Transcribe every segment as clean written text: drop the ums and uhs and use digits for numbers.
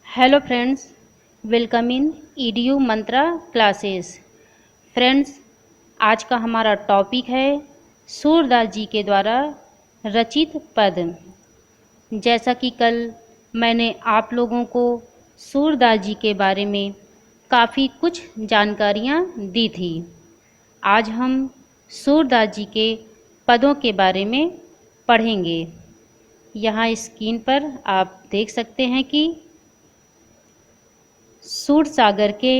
Hello friends, welcome in EDU Mantra classes. Friends, आज का हमारा टॉपिक है सूरदास जी के द्वारा रचित पद। जैसा कि कल मैंने आप लोगों को सूरदास जी के बारे में काफ़ी कुछ जानकारियाँ दी थी। आज हम सूरदास जी के पदों के बारे में पढ़ेंगे। यहाँ स्क्रीन पर आप देख सकते हैं कि सूरसागर के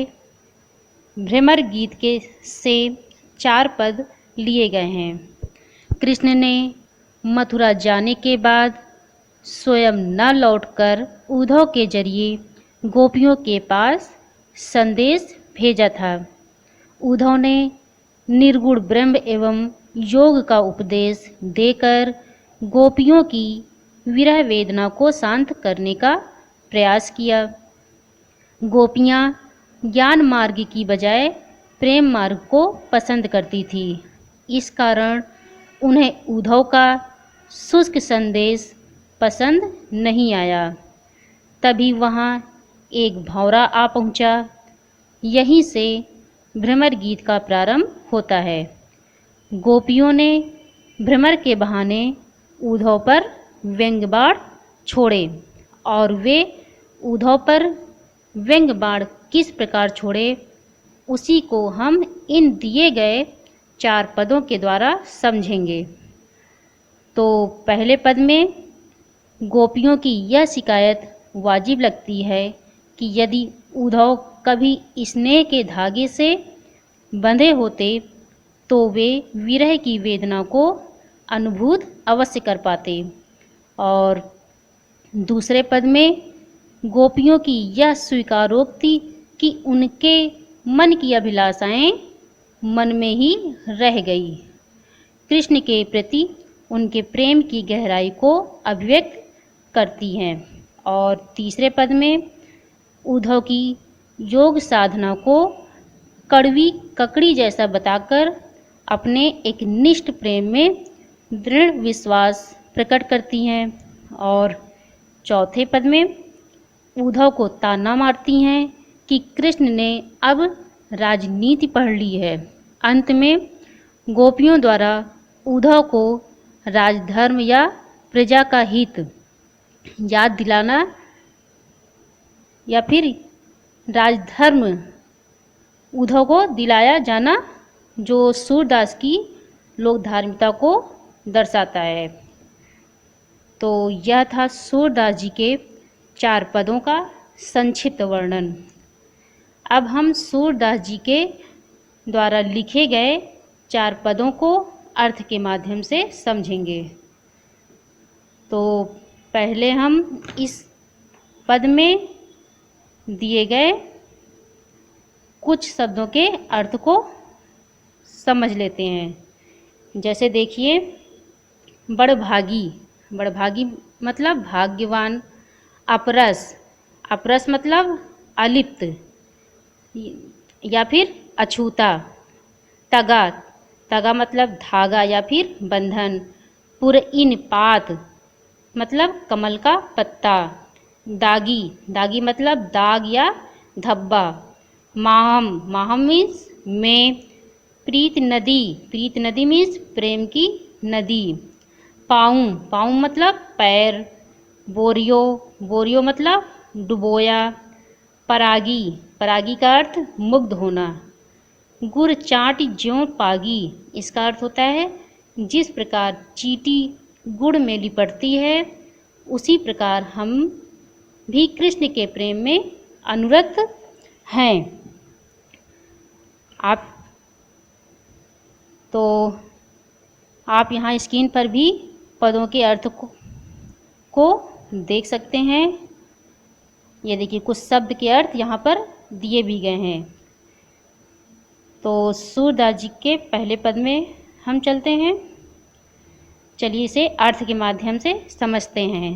भ्रमर गीत के से 4 पद लिए गए हैं। कृष्ण ने मथुरा जाने के बाद स्वयं न लौटकर उद्धव के जरिए गोपियों के पास संदेश भेजा था। उद्धव ने निर्गुण ब्रह्म एवं योग का उपदेश देकर गोपियों की विरह वेदना को शांत करने का प्रयास किया। गोपियाँ ज्ञान मार्ग की बजाय प्रेम मार्ग को पसंद करती थी। इस कारण उन्हें उद्धव का शुष्क संदेश पसंद नहीं आया। तभी वहाँ एक भंवरा आ पहुँचा। यहीं से भ्रमर गीत का प्रारंभ होता है। गोपियों ने भ्रमर के बहाने उद्धव पर व्यंग्य बाण छोड़े और वे उद्धव पर व्यंग्य बाण किस प्रकार छोड़े, उसी को हम इन दिए गए 4 पदों के द्वारा समझेंगे। तो पहले पद में गोपियों की यह शिकायत वाजिब लगती है कि यदि उद्धव कभी स्नेह के धागे से बंधे होते तो वे विरह की वेदना को अनुभूत अवश्य कर पाते। और दूसरे पद में गोपियों की यह स्वीकारोक्ति कि उनके मन की अभिलाषाएं मन में ही रह गई, कृष्ण के प्रति उनके प्रेम की गहराई को अभिव्यक्त करती हैं। और तीसरे पद में उद्धव की योग साधना को कड़वी ककड़ी जैसा बताकर अपने एक निष्ठ प्रेम में दृढ़ विश्वास प्रकट करती हैं। और चौथे पद में उद्धव को ताना मारती हैं कि कृष्ण ने अब राजनीति पढ़ ली है। अंत में गोपियों द्वारा उद्धव को राजधर्म या प्रजा का हित याद दिलाना या फिर राजधर्म उद्धव को दिलाया जाना, जो सूरदास की लोक धार्मिकता को दर्शाता है। तो यह था सूरदास जी के 4 पदों का संक्षिप्त वर्णन। अब हम सूरदास जी के द्वारा लिखे गए 4 पदों को अर्थ के माध्यम से समझेंगे। तो पहले हम इस पद में दिए गए कुछ शब्दों के अर्थ को समझ लेते हैं। जैसे देखिए, बड़भागी, बड़भागी मतलब भाग्यवान। अपरस, अपरस मतलब अलिप्त या फिर अछूता। तगा, तगा मतलब धागा या फिर बंधन। पुरइन पात मतलब कमल का पत्ता। दागी, दागी मतलब दाग या धब्बा। माहम, माहम मीन्स में। प्रीत नदी, प्रीत नदी मीन्स प्रेम की नदी। पाऊँ, पाऊँ मतलब पैर। बोरियो, बोरियो मतलब डुबोया। परागी, परागी का अर्थ मुग्ध होना। गुर चाट ज्यों पागी, इसका अर्थ होता है जिस प्रकार चींटी गुड़ में लिपटती है, उसी प्रकार हम भी कृष्ण के प्रेम में अनुरक्त हैं। आप यहाँ स्क्रीन पर भी पदों के अर्थ को देख सकते हैं। ये देखिए, कुछ शब्द के अर्थ यहाँ पर दिए भी गए हैं। तो सूरदास जी के पहले पद में हम चलते हैं। चलिए इसे अर्थ के माध्यम से समझते हैं।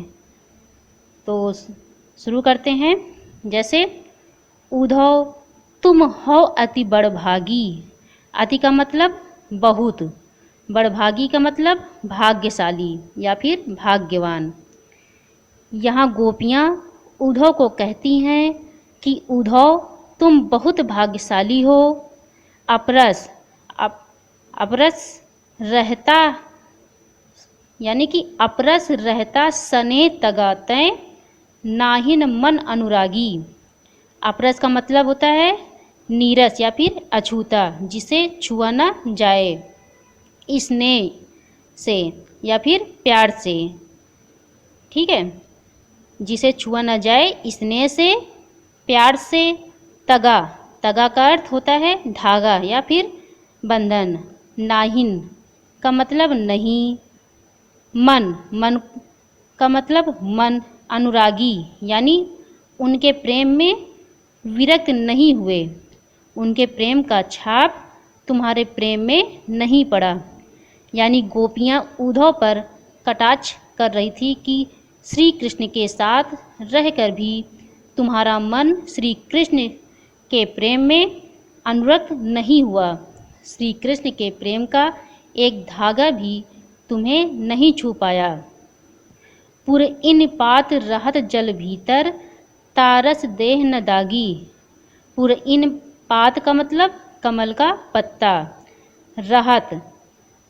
तो शुरू करते हैं। जैसे, उद्धव तुम हो अति बड़भागी। अति का मतलब बहुत, बड़भागी का मतलब भाग्यशाली या फिर भाग्यवान। यहाँ गोपियाँ उद्धव को कहती हैं कि उद्धव तुम बहुत भाग्यशाली हो। अपरस अपरस रहता यानी कि अपरस रहता सने तगातै नाहिन मन अनुरागी। अपरस का मतलब होता है नीरस या फिर अछूता, जिसे छुआ ना जाए, स्नेह से या फिर प्यार से। ठीक है, जिसे छुआ ना जाए स्नेह से प्यार से। तगा तगा का अर्थ होता है धागा या फिर बंधन। नाहिन का मतलब नहीं। मन का मतलब मन। अनुरागी यानी उनके प्रेम में विरक्त नहीं हुए, उनके प्रेम का छाप तुम्हारे प्रेम में नहीं पड़ा। यानी गोपियाँ उद्धव पर कटाक्ष कर रही थी कि श्री कृष्ण के साथ रहकर भी तुम्हारा मन श्री कृष्ण के प्रेम में अनुरक्त नहीं हुआ, श्री कृष्ण के प्रेम का एक धागा भी तुम्हें नहीं छू पाया। पुर इन पात रहत जल भीतर तारस देह न दागी। पुर इन पात का मतलब कमल का पत्ता।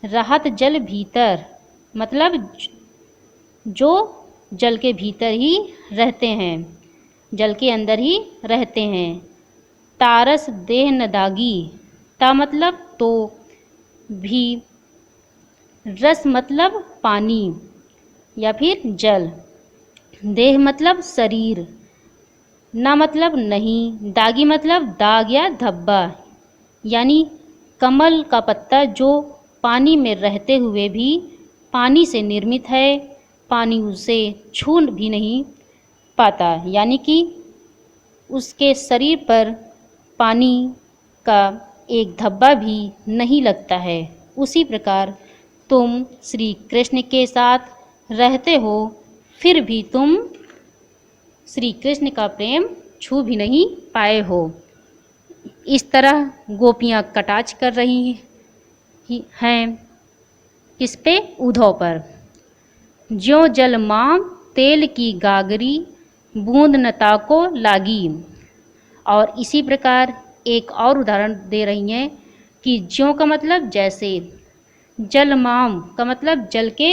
रहत जल भीतर मतलब जो जल के भीतर ही रहते हैं, जल के अंदर ही रहते हैं। तारस देह न दागी, ता मतलब तो, भी, रस मतलब पानी या फिर जल, देह मतलब शरीर, ना मतलब नहीं, दागी मतलब दाग या धब्बा। यानी कमल का पत्ता जो पानी में रहते हुए भी पानी से निर्मित है, पानी उसे छू भी नहीं पाता, यानी कि उसके शरीर पर पानी का एक धब्बा भी नहीं लगता है। उसी प्रकार तुम श्री कृष्ण के साथ रहते हो, फिर भी तुम श्री कृष्ण का प्रेम छू भी नहीं पाए हो। इस तरह गोपियाँ कटाक्ष कर रही हैं किस पे? उद्धव पर। ज्यों जल मांग तेल की गागरी बूंद न ताको लागी। और इसी प्रकार एक और उदाहरण दे रही हैं कि ज्यों का मतलब जैसे, जल माम का मतलब जल के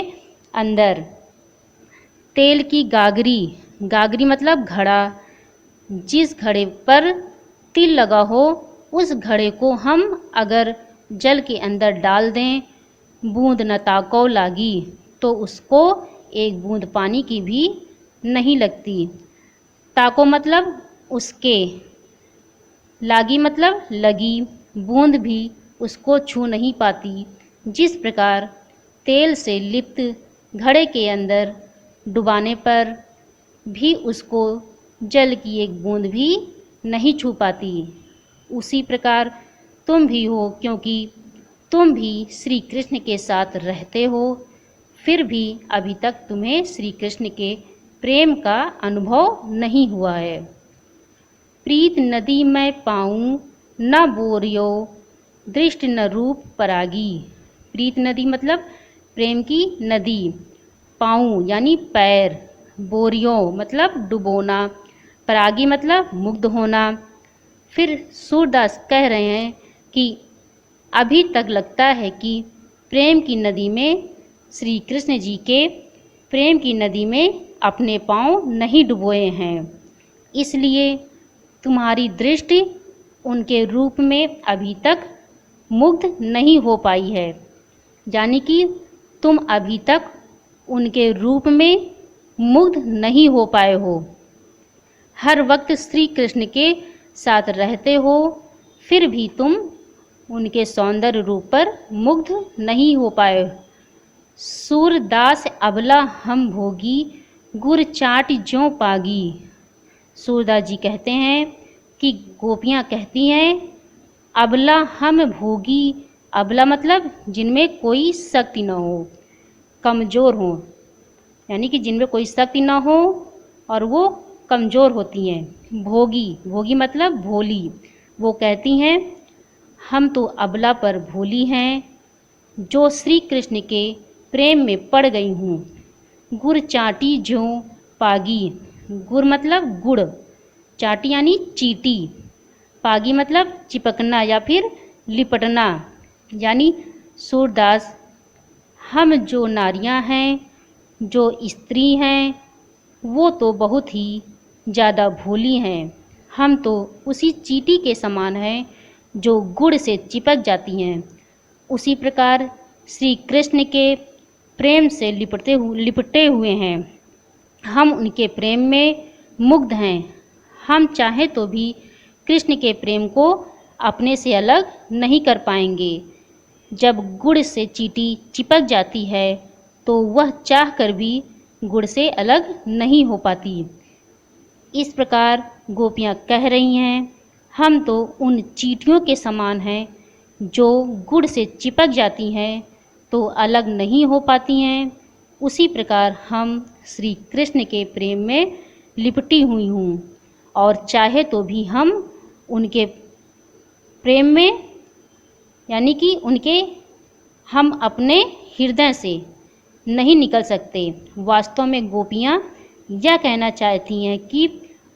अंदर, तेल की गागरी, गागरी मतलब घड़ा, जिस घड़े पर तिल लगा हो उस घड़े को हम अगर जल के अंदर डाल दें, बूंद न ताको लागी, तो उसको एक बूंद पानी की भी नहीं लगती। ताको मतलब उसके, लागी मतलब लगी, बूंद भी उसको छू नहीं पाती। जिस प्रकार तेल से लिप्त घड़े के अंदर डुबाने पर भी उसको जल की एक बूंद भी नहीं छू पाती, उसी प्रकार तुम भी हो, क्योंकि तुम भी श्री कृष्ण के साथ रहते हो, फिर भी अभी तक तुम्हें श्री कृष्ण के प्रेम का अनुभव नहीं हुआ है। प्रीत नदी मैं पाऊँ न बोरियो दृष्ट न रूप परागी। प्रीत नदी मतलब प्रेम की नदी, पाऊँ यानी पैर, बोरियो मतलब डुबोना, परागी मतलब मुग्ध होना। फिर सूरदास कह रहे हैं कि अभी तक लगता है कि प्रेम की नदी में, श्री कृष्ण जी के प्रेम की नदी में अपने पाँव नहीं डुबोए हैं, इसलिए तुम्हारी दृष्टि उनके रूप में अभी तक मुग्ध नहीं हो पाई है। यानी कि तुम अभी तक उनके रूप में मुग्ध नहीं हो पाए हो। हर वक्त श्री कृष्ण के साथ रहते हो, फिर भी तुम उनके सौंदर्य रूप पर मुग्ध नहीं हो पाए। सूरदास अबला हम भोगी गुर चाट ज्यों पागी। सूरदास जी कहते हैं कि गोपियाँ कहती हैं अबला हम भोगी, अबला मतलब जिनमें कोई शक्ति न हो, कमज़ोर हो, यानी कि जिनमें कोई शक्ति ना हो और वो कमज़ोर होती हैं। भोगी, भोगी मतलब भोली, वो कहती हैं हम तो अबला पर भोली हैं, जो श्री कृष्ण के प्रेम में पड़ गई हूँ। गुर चाटी ज्यों पागी, गुर मतलब गुड़, चाटी यानी चीटी, पागी मतलब चिपकना या फिर लिपटना। यानी सूरदास, हम जो नारियां हैं, जो स्त्री हैं, वो तो बहुत ही ज़्यादा भोली हैं। हम तो उसी चीटी के समान हैं जो गुड़ से चिपक जाती हैं। उसी प्रकार श्री कृष्ण के प्रेम से लिपटे हुए हैं। हम उनके प्रेम में मुग्ध हैं। हम चाहें तो भी कृष्ण के प्रेम को अपने से अलग नहीं कर पाएंगे। जब गुड़ से चीटी चिपक जाती है तो वह चाहकर भी गुड़ से अलग नहीं हो पाती। इस प्रकार गोपियाँ कह रही हैं, हम तो उन चींटियों के समान हैं जो गुड़ से चिपक जाती हैं तो अलग नहीं हो पाती हैं। उसी प्रकार हम श्री कृष्ण के प्रेम में लिपटी हुई हूँ और चाहे तो भी हम उनके प्रेम में, यानी कि उनके, हम अपने हृदय से नहीं निकल सकते। वास्तव में गोपियाँ यह कहना चाहती हैं कि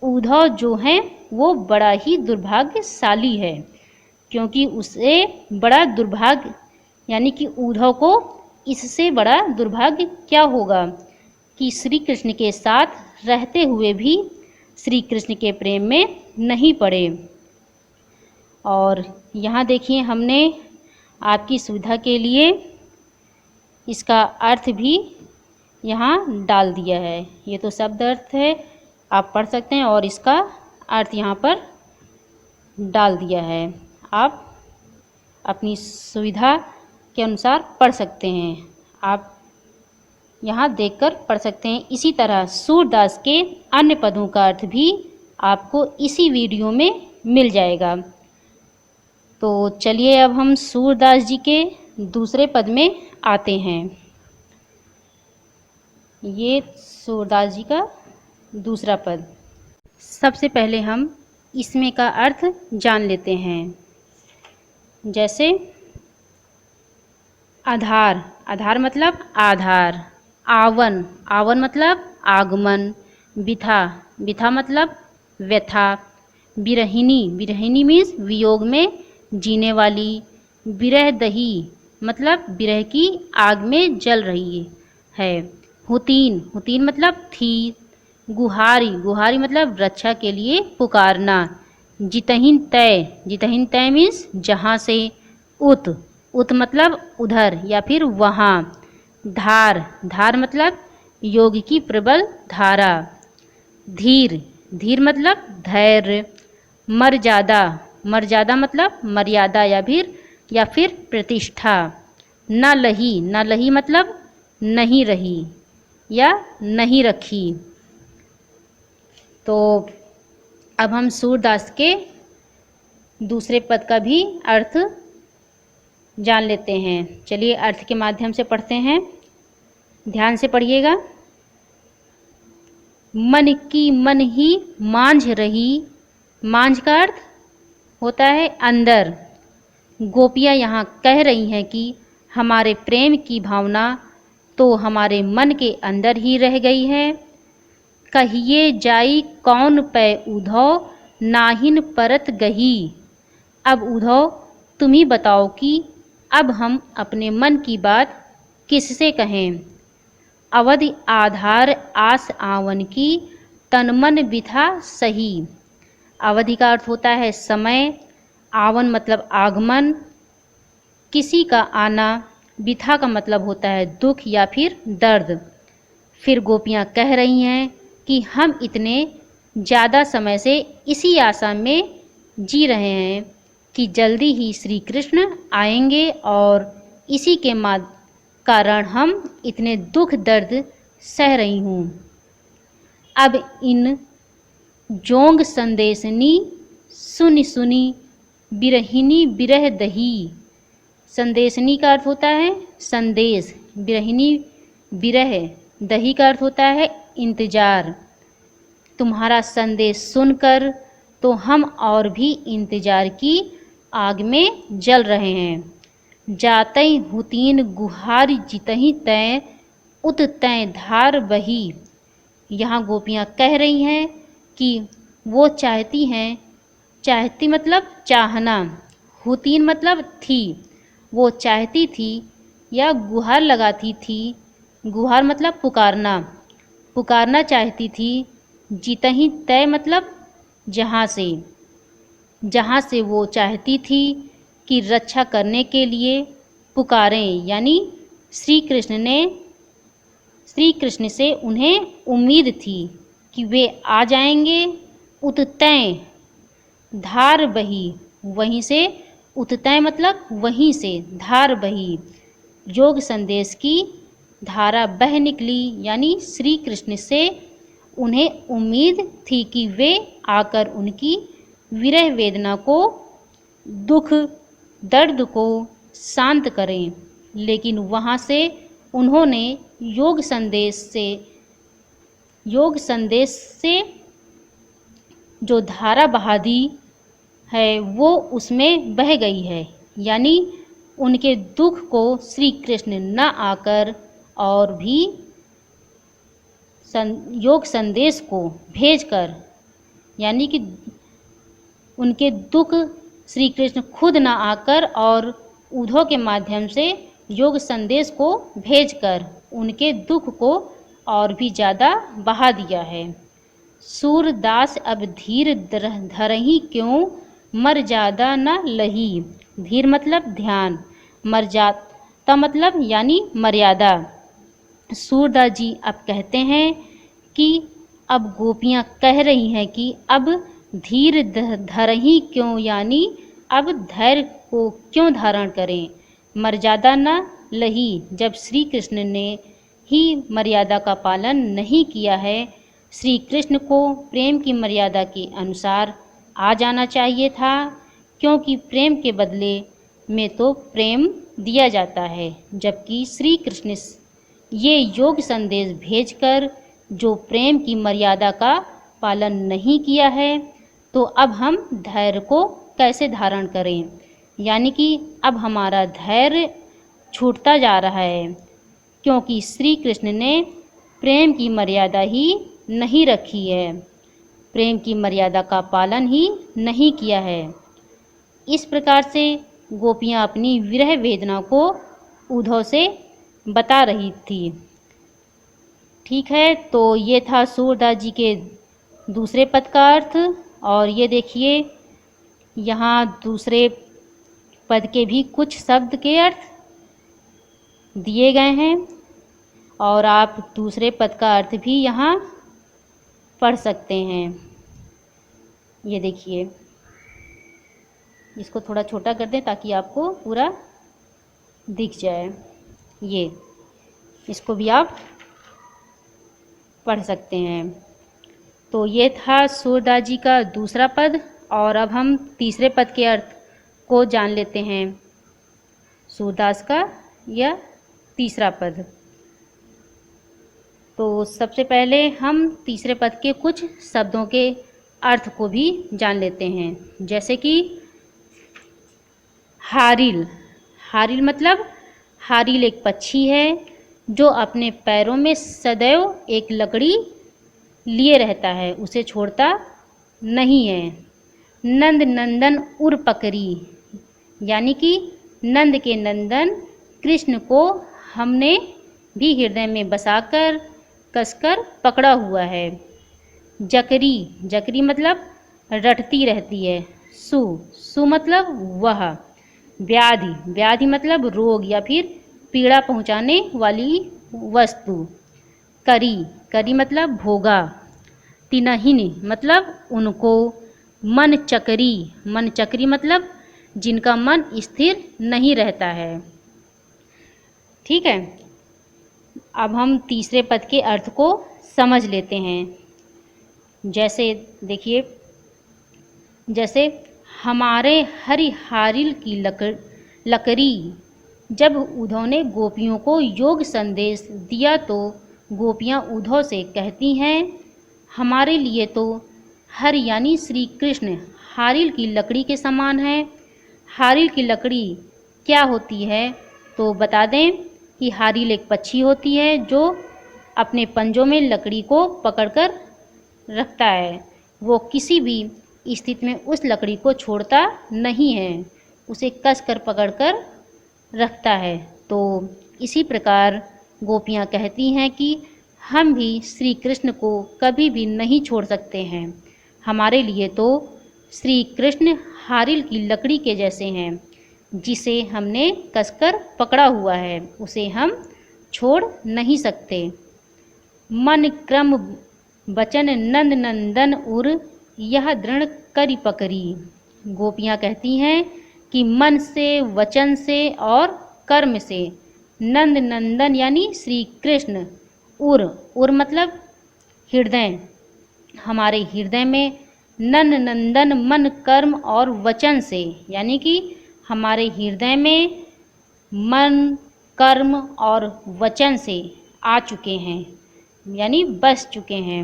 उद्धव जो है वो बड़ा ही दुर्भाग्यशाली है, क्योंकि उसे बड़ा दुर्भाग्य, यानी कि उद्धव को इससे बड़ा दुर्भाग्य क्या होगा कि श्री कृष्ण के साथ रहते हुए भी श्री कृष्ण के प्रेम में नहीं पड़े। और यहाँ देखिए, हमने आपकी सुविधा के लिए इसका अर्थ भी यहाँ डाल दिया है। ये तो शब्द अर्थ है, आप पढ़ सकते हैं, और इसका अर्थ यहाँ पर डाल दिया है। आप अपनी सुविधा के अनुसार पढ़ सकते हैं। आप यहाँ देखकर पढ़ सकते हैं। इसी तरह सूरदास के अन्य पदों का अर्थ भी आपको इसी वीडियो में मिल जाएगा। तो चलिए अब हम सूरदास जी के दूसरे पद में आते हैं। ये सूरदास जी का दूसरा पद। सबसे पहले हम इसमें का अर्थ जान लेते हैं। जैसे आधार, आधार मतलब आधार। आवन, आवन मतलब आगमन। बिथा, बिथा मतलब व्यथा। बिरहिनी, बिरहिनी मीन्स वियोग में जीने वाली। बिरह दही मतलब बिरह की आग में जल रही है। हुतीन, हुतीन मतलब थी। गुहारी, गुहारी मतलब रक्षा के लिए पुकारना। जितहिन तय, जितहिन तय मीन्स जहाँ से। उत, उत मतलब उधर या फिर वहाँ। धार, धार मतलब योग की प्रबल धारा। धीर, धीर मतलब धैर्य। मर्यादा, मर्यादा मतलब मर्यादा या फिर प्रतिष्ठा। न लही, न लही मतलब नहीं रही या नहीं रखी। तो अब हम सूरदास के दूसरे पद का भी अर्थ जान लेते हैं। चलिए अर्थ के माध्यम से पढ़ते हैं, ध्यान से पढ़िएगा। मन की मन ही मांझ रही, मांझ का अर्थ होता है अंदर। गोपियाँ यहाँ कह रही हैं कि हमारे प्रेम की भावना तो हमारे मन के अंदर ही रह गई है। कहिए जाई कौन पै उद्धव, नाहिन परत गही। अब उद्धव तुम ही बताओ कि अब हम अपने मन की बात किससे कहें। अवधि आधार आस आवन की, तन मन बिथा सही। अवधि का अर्थ होता है समय, आवन मतलब आगमन, किसी का आना, बिथा का मतलब होता है दुख या फिर दर्द। फिर गोपियाँ कह रही हैं कि हम इतने ज़्यादा समय से इसी आशा में जी रहे हैं कि जल्दी ही श्री कृष्ण आएंगे और इसी के कारण हम इतने दुख दर्द सह रही हूँ। अब इन जोंग संदेशनी सुनी सुनी, बिरहिनी बिरह दही। संदेशनी का अर्थ होता है संदेश, बिरहिनी बिरह, दही का अर्थ होता है इंतजार। तुम्हारा संदेश सुनकर तो हम और भी इंतजार की आग में जल रहे हैं। जातई हुतीन गुहार जितहि तय, उत तय धार बही। यहाँ गोपियाँ कह रही हैं कि वो चाहती मतलब चाहना, हुतीन मतलब थी, वो चाहती थी या गुहार लगाती थी, गुहार मतलब पुकारना, पुकारना चाहती थी, जितहीं तय मतलब जहाँ से वो चाहती थी कि रक्षा करने के लिए पुकारें, यानी श्री कृष्ण से उन्हें उम्मीद थी कि वे आ जाएंगे। उततय धार बही, वहीं से, उततय मतलब वहीं से, धार बही योग संदेश की धारा बह निकली, यानी श्री कृष्ण से उन्हें उम्मीद थी कि वे आकर उनकी विरह वेदना को, दुख दर्द को शांत करें। लेकिन वहाँ से उन्होंने योग संदेश से जो धारा बहा दी है वो उसमें बह गई है, यानी उनके दुख को श्री कृष्ण न आकर और भी योग संदेश को भेजकर, यानी कि उनके दुख श्री कृष्ण खुद न आकर और उद्धव के माध्यम से योग संदेश को भेजकर उनके दुख को और भी ज़्यादा बढ़ा दिया है। सूरदास अब धीर धरहि क्यों, मर्यादा न लही। धीर मतलब ध्यान, मर्यादा मतलब यानी मर्यादा। सूरदास जी अब कहते हैं कि अब गोपियाँ कह रही हैं कि अब धीर धरहि क्यों, यानी अब धैर्य को क्यों धारण करें। मर्यादा न लही, जब श्री कृष्ण ने ही मर्यादा का पालन नहीं किया है, श्री कृष्ण को प्रेम की मर्यादा के अनुसार आ जाना चाहिए था, क्योंकि प्रेम के बदले में तो प्रेम दिया जाता है। जबकि श्री कृष्ण ये योग संदेश भेजकर जो प्रेम की मर्यादा का पालन नहीं किया है, तो अब हम धैर्य को कैसे धारण करें, यानी कि अब हमारा धैर्य छूटता जा रहा है, क्योंकि श्री कृष्ण ने प्रेम की मर्यादा ही नहीं रखी है, प्रेम की मर्यादा का पालन ही नहीं किया है। इस प्रकार से गोपियाँ अपनी विरह वेदना को उद्धव से बता रही थी। ठीक है, तो ये था सूरदास जी के दूसरे पद का अर्थ। और ये देखिए यहाँ दूसरे पद के भी कुछ शब्द के अर्थ दिए गए हैं, और आप दूसरे पद का अर्थ भी यहाँ पढ़ सकते हैं। ये देखिए, इसको थोड़ा छोटा कर दें ताकि आपको पूरा दिख जाए। ये इसको भी आप पढ़ सकते हैं। तो ये था सूरदास जी का दूसरा पद, और अब हम तीसरे पद के अर्थ को जान लेते हैं। सूरदास का यह तीसरा पद। तो सबसे पहले हम तीसरे पद के कुछ शब्दों के अर्थ को भी जान लेते हैं, जैसे कि हारिल। हारिल मतलब, हारिल एक पक्षी है जो अपने पैरों में सदैव एक लकड़ी लिए रहता है, उसे छोड़ता नहीं है। नंद नंदन उर पकड़ी, यानी कि नंद के नंदन कृष्ण को हमने भी हृदय में बसाकर कसकर पकड़ा हुआ है। जकरी, जकरी मतलब रटती रहती है। सु मतलब वह। व्याधि, व्याधि मतलब रोग या फिर पीड़ा पहुंचाने वाली वस्तु। करी, करी मतलब भोगा। तिनहिन मतलब उनको। मन चकरी, मन चकरी मतलब जिनका मन स्थिर नहीं रहता है। ठीक है, अब हम तीसरे पद के अर्थ को समझ लेते हैं। जैसे देखिए, जैसे हमारे हरिहारिल की लकड़ी। जब उद्धव ने गोपियों को योग संदेश दिया तो गोपियाँ उद्धव से कहती हैं, हमारे लिए तो हर यानी श्री कृष्ण हारिल की लकड़ी के समान है। हारिल की लकड़ी क्या होती है, तो बता दें कि हारिल एक पक्षी होती है जो अपने पंजों में लकड़ी को पकड़कर रखता है। वो किसी भी स्थिति में उस लकड़ी को छोड़ता नहीं है, उसे कस कर पकड़कर रखता है। तो इसी प्रकार गोपियाँ कहती हैं कि हम भी श्री कृष्ण को कभी भी नहीं छोड़ सकते हैं। हमारे लिए तो श्री कृष्ण हारिल की लकड़ी के जैसे हैं, जिसे हमने कसकर पकड़ा हुआ है, उसे हम छोड़ नहीं सकते। मन क्रम वचन नंद नंदन उर यह दृढ़ करी पकड़ी। गोपियाँ कहती हैं कि मन से, वचन से और कर्म से नंद नंदन यानी श्री कृष्ण, उर मतलब हृदय, हमारे हृदय में नंद नंदन मन कर्म और वचन से, यानी कि हमारे हृदय में मन कर्म और वचन से आ चुके हैं, यानी बस चुके हैं।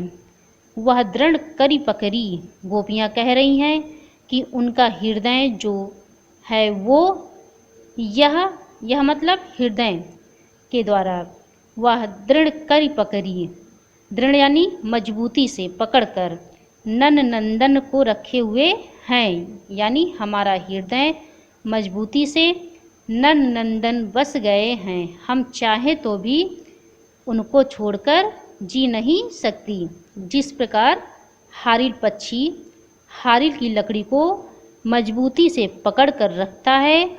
वह दृढ़ करी पकड़ी। गोपियाँ कह रही हैं कि उनका हृदय जो है वो यह मतलब हृदय के द्वारा वह दृढ़ करी पकड़ी। दृढ़ यानी मजबूती से पकड़कर नन नंदन को रखे हुए हैं, यानी हमारा हृदय मजबूती से नन नंदन बस गए हैं। हम चाहे तो भी उनको छोड़कर जी नहीं सकती। जिस प्रकार हारिल पक्षी हारिल की लकड़ी को मजबूती से पकड़ कर रखता है,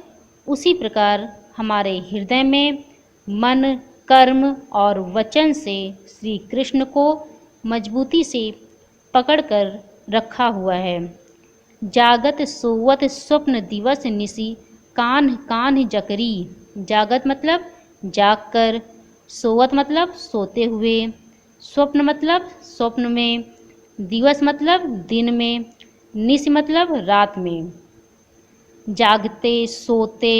उसी प्रकार हमारे हृदय में मन कर्म और वचन से श्री कृष्ण को मजबूती से पकड़कर रखा हुआ है। जागत सोवत स्वप्न दिवस निसी कान्ह कान्ह जकरी। जागत मतलब जागकर, सोवत मतलब सोते हुए, स्वप्न मतलब स्वप्न में, दिवस मतलब दिन में, निस मतलब रात में। जागते, सोते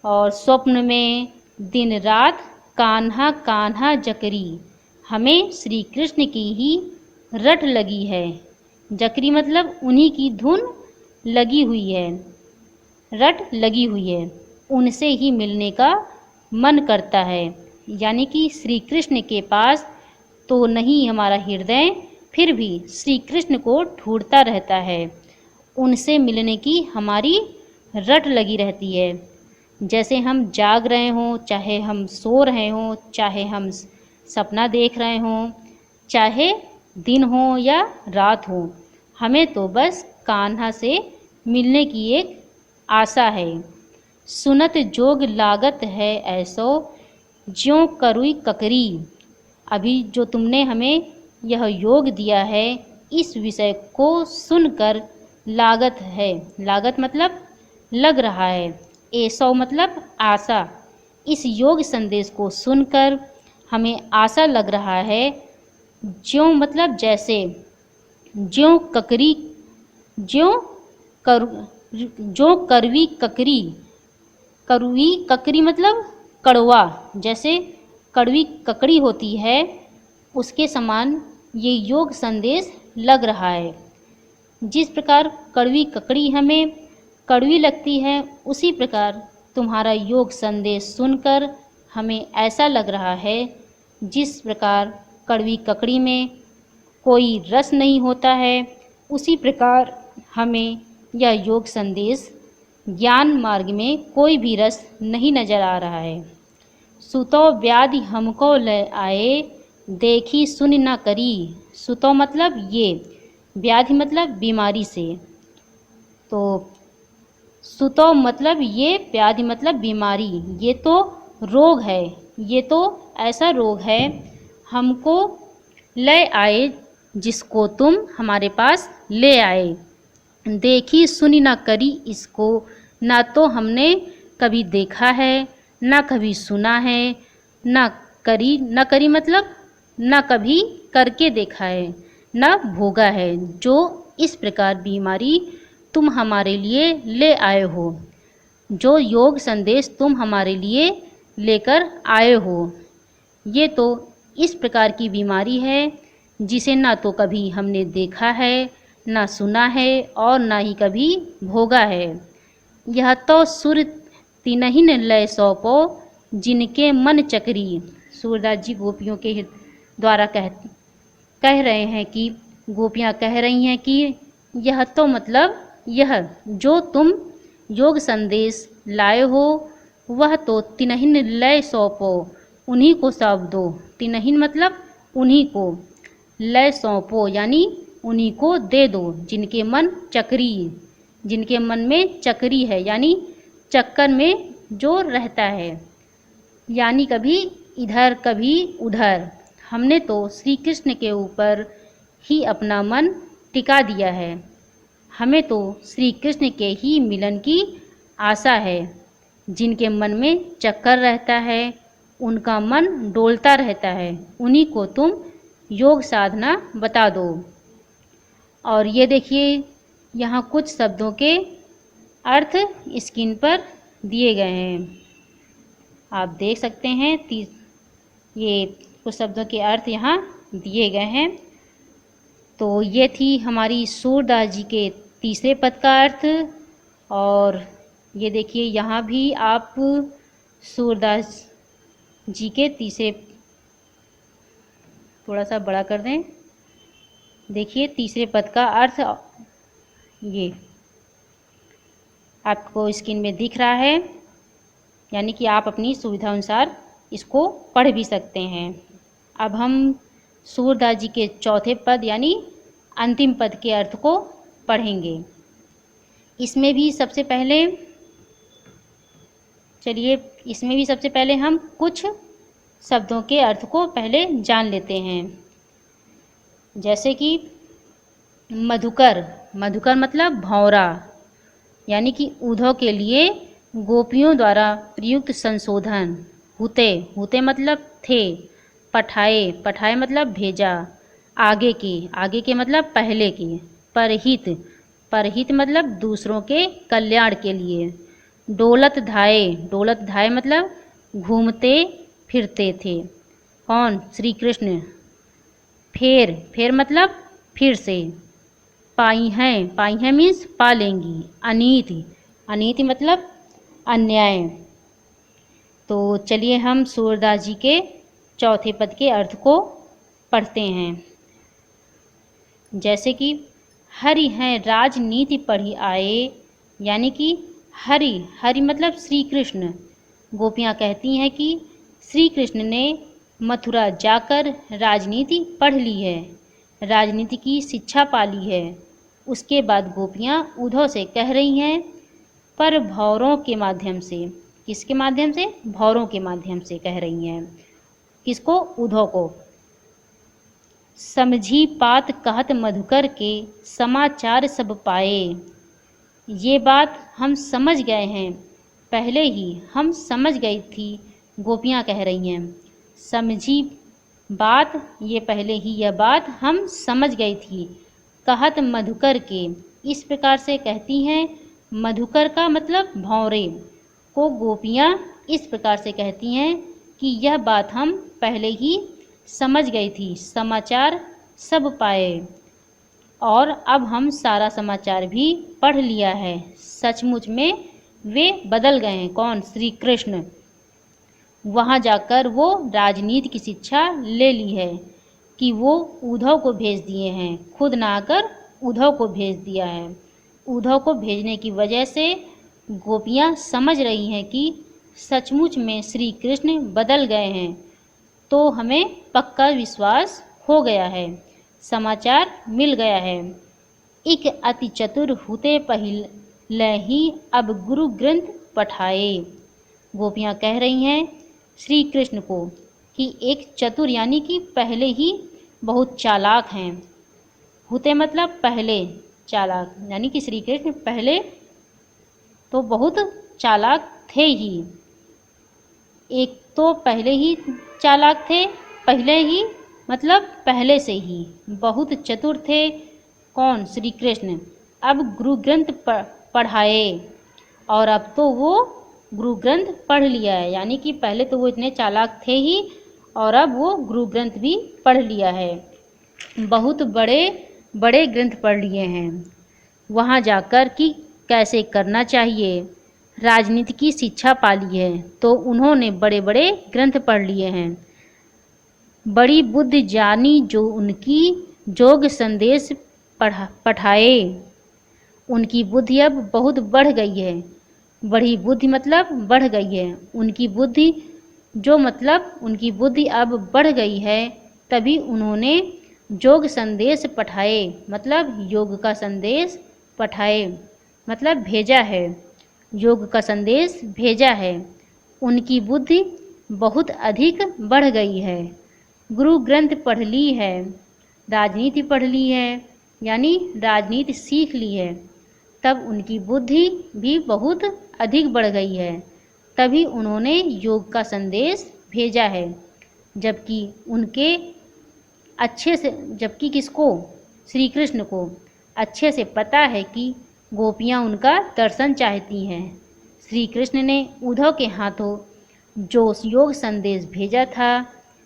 और स्वप्न में, दिन रात कान्हा कान्हा जकरी। हमें श्री कृष्ण की ही रट लगी है। जकरी मतलब उन्हीं की धुन लगी हुई है, रट लगी हुई है, उनसे ही मिलने का मन करता है। यानी कि श्री कृष्ण के पास तो नहीं हमारा हृदय, फिर भी श्री कृष्ण को ढूंढता रहता है। उनसे मिलने की हमारी रट लगी रहती है। जैसे हम जाग रहे हों, चाहे हम सो रहे हों, चाहे हम सपना देख रहे हों, चाहे दिन हो या रात हो, हमें तो बस कान्हा से मिलने की एक आशा है। सुनत जोग लागत है ऐसो ज्यों करुई ककरी। अभी जो तुमने हमें यह योग दिया है, इस विषय को सुनकर लागत है, लागत मतलब लग रहा है, ऐसो मतलब आशा। इस योग संदेश को सुनकर हमें आशा लग रहा है। ज्यों मतलब जैसे, ज्यों ककरी, ज्यों करवी ककरी। करुवी ककरी मतलब कड़वा, जैसे कड़वी ककड़ी होती है, उसके समान ये योग संदेश लग रहा है। जिस प्रकार कड़वी ककड़ी हमें कड़वी लगती है, उसी प्रकार तुम्हारा योग संदेश सुनकर हमें ऐसा लग रहा है जिस प्रकार कड़वी ककड़ी में कोई रस नहीं होता है, उसी प्रकार हमें यह योग संदेश ज्ञान मार्ग में कोई भी रस नहीं नजर आ रहा है। सुतो व्याधि हमको ले आए देखी सुन न करी। सुतो मतलब ये, व्याधि मतलब बीमारी से। तो सुतो मतलब ये, व्याधि मतलब बीमारी, ये तो रोग है, ये तो ऐसा रोग है हमको ले आए, जिसको तुम हमारे पास ले आए। देखी सुनी ना करी इसको, ना तो हमने कभी देखा है, ना कभी सुना है, ना करी मतलब ना कभी करके देखा है, ना भोगा है। जो इस प्रकार बीमारी तुम हमारे लिए ले आए हो, जो योग संदेश तुम हमारे लिए लेकर आए हो, ये तो इस प्रकार की बीमारी है जिसे ना तो कभी हमने देखा है, ना सुना है और ना ही कभी भोगा है। यह तो सुर तिनहिन लय सौंपो जिनके मन चकरी। सूरदास जी गोपियों के द्वारा कह रहे हैं कि गोपियाँ कह रही हैं कि यह तो मतलब यह जो तुम योग संदेश लाए हो वह तो तिनहिन लय सौंपो, उन्हीं को सौंप दो। तिनहिन मतलब उन्हीं को, लय सौंपो यानी उन्हीं को दे दो, जिनके मन में चक्री है यानी चक्कर में जो रहता है, यानी कभी इधर कभी उधर। हमने तो श्री कृष्ण के ऊपर ही अपना मन टिका दिया है। हमें तो श्री कृष्ण के ही मिलन की आशा है। जिनके मन में चक्कर रहता है, उनका मन डोलता रहता है, उन्हीं को तुम योग साधना बता दो। और ये देखिए यहाँ कुछ शब्दों के अर्थ स्क्रीन पर दिए गए हैं, आप देख सकते हैं। ये कुछ शब्दों के अर्थ यहाँ दिए गए हैं। तो ये थी हमारी सूरदास जी के तीसरे पद का अर्थ। और ये देखिए यहाँ भी आप सूरदास जी के तीसरे, थोड़ा सा बड़ा कर दें, देखिए तीसरे पद का अर्थ ये आपको स्क्रीन में दिख रहा है, यानी कि आप अपनी सुविधा अनुसार इसको पढ़ भी सकते हैं। अब हम सूरदास जी के चौथे पद यानी अंतिम पद के अर्थ को पढ़ेंगे। इसमें भी सबसे पहले हम कुछ शब्दों के अर्थ को पहले जान लेते हैं। जैसे कि मधुकर, मधुकर मतलब भौरा, यानी कि उद्धव के लिए गोपियों द्वारा प्रयुक्त संशोधन। हुते, हुते मतलब थे। पठाए, पठाए मतलब भेजा, आगे के मतलब पहले के। परहित, परहित मतलब दूसरों के कल्याण के लिए। डोलत धाये, डोलत धाये मतलब घूमते फिरते थे। कौन? श्री कृष्ण। फेर, फेर मतलब फिर से। पाई हैं मीन्स पा लेंगी। अनीति, अनीति मतलब अन्याय। तो चलिए हम सूरदास जी के चौथे पद के अर्थ को पढ़ते हैं। जैसे कि हरि हैं राजनीति पढ़ी आए, यानी कि हरि, हरि मतलब श्री कृष्ण। गोपियाँ कहती हैं कि श्री कृष्ण ने मथुरा जाकर राजनीति पढ़ ली है, राजनीति की शिक्षा पा ली है। उसके बाद गोपियाँ उद्धव से कह रही हैं, पर भौरों के माध्यम से। किसके माध्यम से? भौरों के माध्यम से कह रही हैं। किसको? उद्धव को। समझी बात कहत मधुकर के समाचार सब पाए। ये बात हम समझ गए हैं, पहले ही हम समझ गई थी, गोपियाँ कह रही हैं। समझी बात, ये पहले ही यह बात हम समझ गई थी। कहत मधुकर के, इस प्रकार से कहती हैं। मधुकर का मतलब भौरे को गोपियाँ इस प्रकार से कहती हैं कि यह बात हम पहले ही समझ गई थी, समाचार सब पाए, और अब हम सारा समाचार भी पढ़ लिया है। सचमुच में वे बदल गए हैं। कौन? श्री कृष्ण। वहाँ जाकर वो राजनीति की शिक्षा ले ली है कि वो उद्धव को भेज दिए हैं, खुद ना आकर उद्धव को भेज दिया है। उद्धव को भेजने की वजह से गोपियाँ समझ रही हैं कि सचमुच में श्री कृष्ण बदल गए हैं, तो हमें पक्का विश्वास हो गया है, समाचार मिल गया है। इक अति चतुर हुते पहिले ही अब गुरु ग्रंथ पठाए। गोपियाँ कह रही हैं श्री कृष्ण को कि एक चतुर यानी कि पहले ही बहुत चालाक हैं। हुते मतलब पहले, चालाक यानी कि श्री कृष्ण पहले तो बहुत चालाक थे ही। एक तो पहले ही चालाक थे, पहले ही मतलब पहले से ही बहुत चतुर थे। कौन? श्री कृष्ण। अब गुरु ग्रंथ पढ़ाए, और अब तो वो गुरु ग्रंथ पढ़ लिया है, यानी कि पहले तो वो इतने चालाक थे ही, और अब वो गुरु ग्रंथ भी पढ़ लिया है। बहुत बड़े बड़े ग्रंथ पढ़ लिए हैं। वहाँ जाकर कि कैसे करना चाहिए, राजनीति की शिक्षा पा ली है, तो उन्होंने बड़े बड़े ग्रंथ पढ़ लिए हैं। बड़ी बुद्धि जानी जो उनकी जोग संदेश पठाए। उनकी बुद्धि अब बहुत बढ़ गई है। बड़ी बुद्धि मतलब बढ़ गई है। उनकी बुद्धि जो मतलब उनकी बुद्धि अब बढ़ गई है, तभी उन्होंने योग संदेश पठाए, मतलब योग का संदेश पठाए, मतलब भेजा है, योग का संदेश भेजा है। उनकी बुद्धि बहुत अधिक बढ़ गई है। गुरु ग्रंथ पढ़ ली है, राजनीति पढ़ ली है, यानी राजनीति सीख ली है, तब उनकी बुद्धि भी बहुत अधिक बढ़ गई है, तभी उन्होंने योग का संदेश भेजा है। जबकि उनके अच्छे से, जबकि किसको, श्री कृष्ण को अच्छे से पता है कि गोपियाँ उनका दर्शन चाहती हैं। श्री कृष्ण ने उद्धव के हाथों जो योग संदेश भेजा था,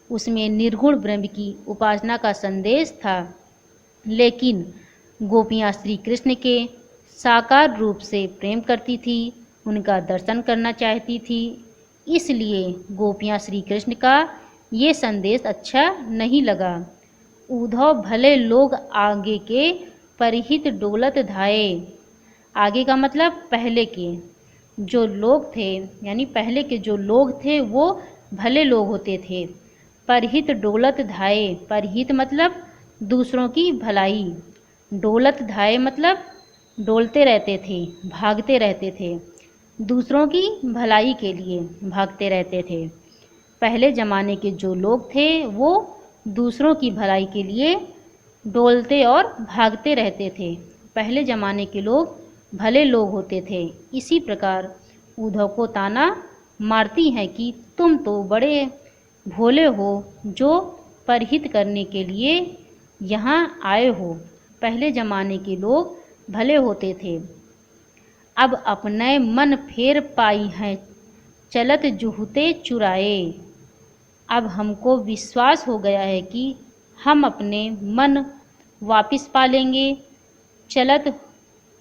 उसमें निर्गुण ब्रह्म की उपासना का संदेश था। लेकिन गोपियाँ श्री कृष्ण के साकार रूप से प्रेम करती थी, उनका दर्शन करना चाहती थी, इसलिए गोपियाँ श्री कृष्ण का ये संदेश अच्छा नहीं लगा। उद्धव भले लोग आगे के परिहित डोलत धाये। आगे का मतलब पहले के जो लोग थे, यानी पहले के जो लोग थे वो भले लोग होते थे। परिहित डोलत धाये, परिहित मतलब दूसरों की भलाई, डोलत धाये मतलब डोलते रहते थे, भागते रहते थे, दूसरों की भलाई के लिए भागते रहते थे। पहले ज़माने के जो लोग थे वो दूसरों की भलाई के लिए डोलते और भागते रहते थे। पहले ज़माने के लोग भले लोग होते थे। इसी प्रकार उद्धव को ताना मारती हैं कि तुम तो बड़े भोले हो, जो परहित करने के लिए यहाँ आए हो। पहले ज़माने के लोग भले होते थे, अब अपने मन फेर पाई हैं, चलत जुहते चुराए। अब हमको विश्वास हो गया है कि हम अपने मन वापिस पा लेंगे, चलत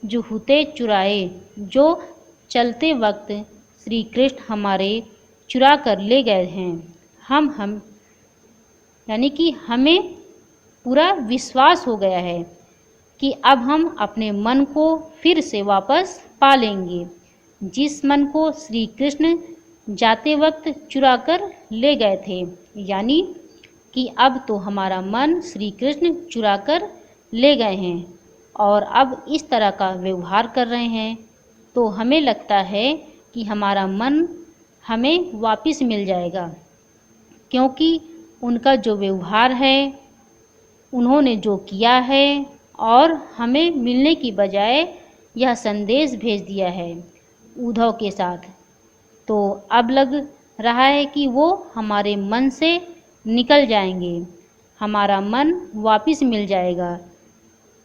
जुहते चुराए, जो चलते वक्त श्री कृष्ण हमारे चुरा कर ले गए हैं। हम यानी कि हमें पूरा विश्वास हो गया है कि अब हम अपने मन को फिर से वापस पा लेंगे, जिस मन को श्री कृष्ण जाते वक्त चुरा कर ले गए थे। यानी कि अब तो हमारा मन श्री कृष्ण चुरा कर ले गए हैं और अब इस तरह का व्यवहार कर रहे हैं, तो हमें लगता है कि हमारा मन हमें वापस मिल जाएगा, क्योंकि उनका जो व्यवहार है, उन्होंने जो किया है और हमें मिलने की बजाय यह संदेश भेज दिया है उद्धव के साथ, तो अब लग रहा है कि वो हमारे मन से निकल जाएंगे, हमारा मन वापस मिल जाएगा।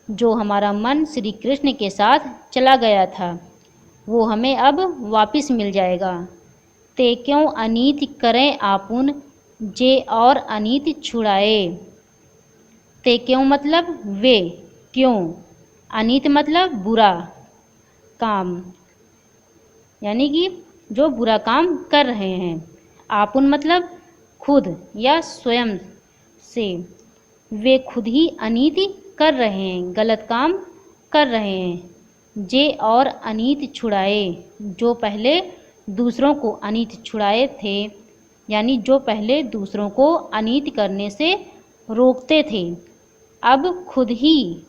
जो हमारा मन श्री कृष्ण के साथ चला गया था वो हमें अब वापस मिल जाएगा। ते क्यों अनीति करें आपुन, जे और अनीति छुड़ाए। ते क्यों मतलब वे, क्यों, अनीत मतलब बुरा काम, यानी कि जो बुरा काम कर रहे हैं। आपुन मतलब खुद या स्वयं से, वे खुद ही अनीति कर रहे हैं, गलत काम कर रहे हैं। जे और अनीति छुड़ाए, जो पहले दूसरों को अनीति छुड़ाए थे, यानी जो पहले दूसरों को अनीति करने से रोकते थे, अब खुद ही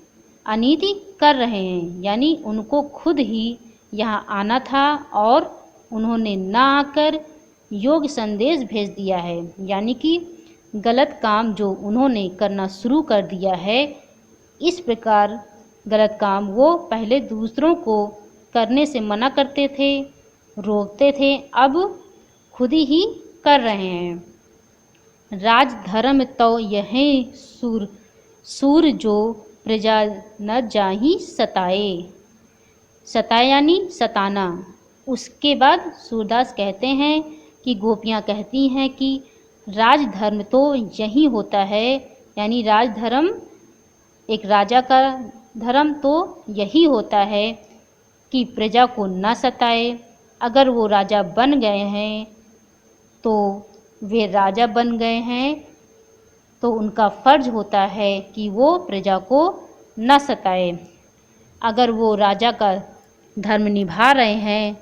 अनीति कर रहे हैं, यानी उनको खुद ही यहाँ आना था और उन्होंने ना आकर योग संदेश भेज दिया है। यानी कि गलत काम जो उन्होंने करना शुरू कर दिया है, इस प्रकार गलत काम वो पहले दूसरों को करने से मना करते थे, रोकते थे, अब खुद ही कर रहे हैं। राज धर्म तो यही सूर जो प्रजा न जाही सताए। सताए यानी सताना। उसके बाद सूरदास कहते हैं कि गोपियाँ कहती हैं कि राजधर्म तो यही होता है, यानी राजधर्म, एक राजा का धर्म तो यही होता है कि प्रजा को न सताए। अगर वो राजा बन गए हैं तो वे राजा बन गए हैं, तो उनका फर्ज होता है कि वो प्रजा को न सताए। अगर वो राजा का धर्म निभा रहे हैं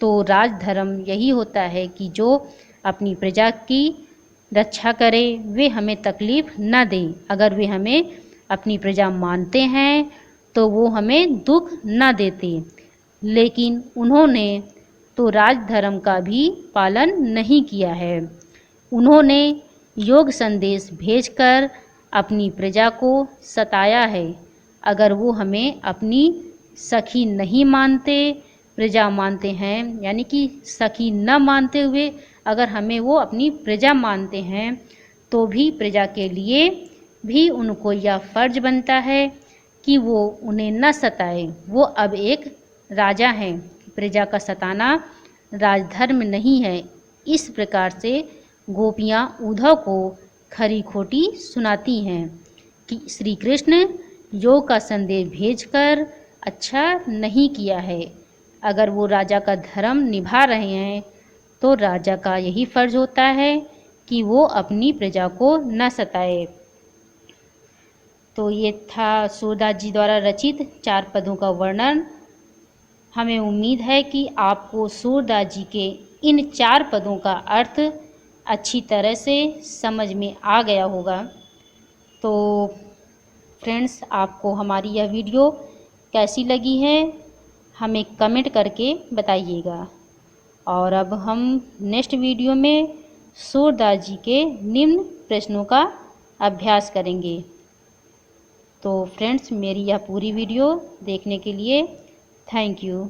तो राजधर्म यही होता है कि जो अपनी प्रजा की रक्षा करे, वे हमें तकलीफ़ न दें। अगर वे हमें अपनी प्रजा मानते हैं तो वो हमें दुख न देते। लेकिन उन्होंने तो राजधर्म का भी पालन नहीं किया है। उन्होंने योग संदेश भेजकर अपनी प्रजा को सताया है। अगर वो हमें अपनी सखी नहीं मानते, प्रजा मानते हैं, यानी कि सखी न मानते हुए अगर हमें वो अपनी प्रजा मानते हैं, तो भी प्रजा के लिए भी उनको यह फ़र्ज बनता है कि वो उन्हें न सताए। वो अब एक राजा हैं, प्रजा का सताना राजधर्म नहीं है। इस प्रकार से गोपियाँ उद्धव को खरी खोटी सुनाती हैं कि श्री कृष्ण योग का संदेश भेजकर अच्छा नहीं किया है। अगर वो राजा का धर्म निभा रहे हैं तो राजा का यही फ़र्ज होता है कि वो अपनी प्रजा को न सताए। तो ये था सूरदास जी द्वारा रचित 4 पदों का वर्णन। हमें उम्मीद है कि आपको सूरदास जी के इन 4 पदों का अर्थ अच्छी तरह से समझ में आ गया होगा। तो फ्रेंड्स, आपको हमारी यह वीडियो कैसी लगी है हमें कमेंट करके बताइएगा। और अब हम नेक्स्ट वीडियो में सूरदास जी के निम्न प्रश्नों का अभ्यास करेंगे। तो फ्रेंड्स, मेरी यह पूरी वीडियो देखने के लिए थैंक यू।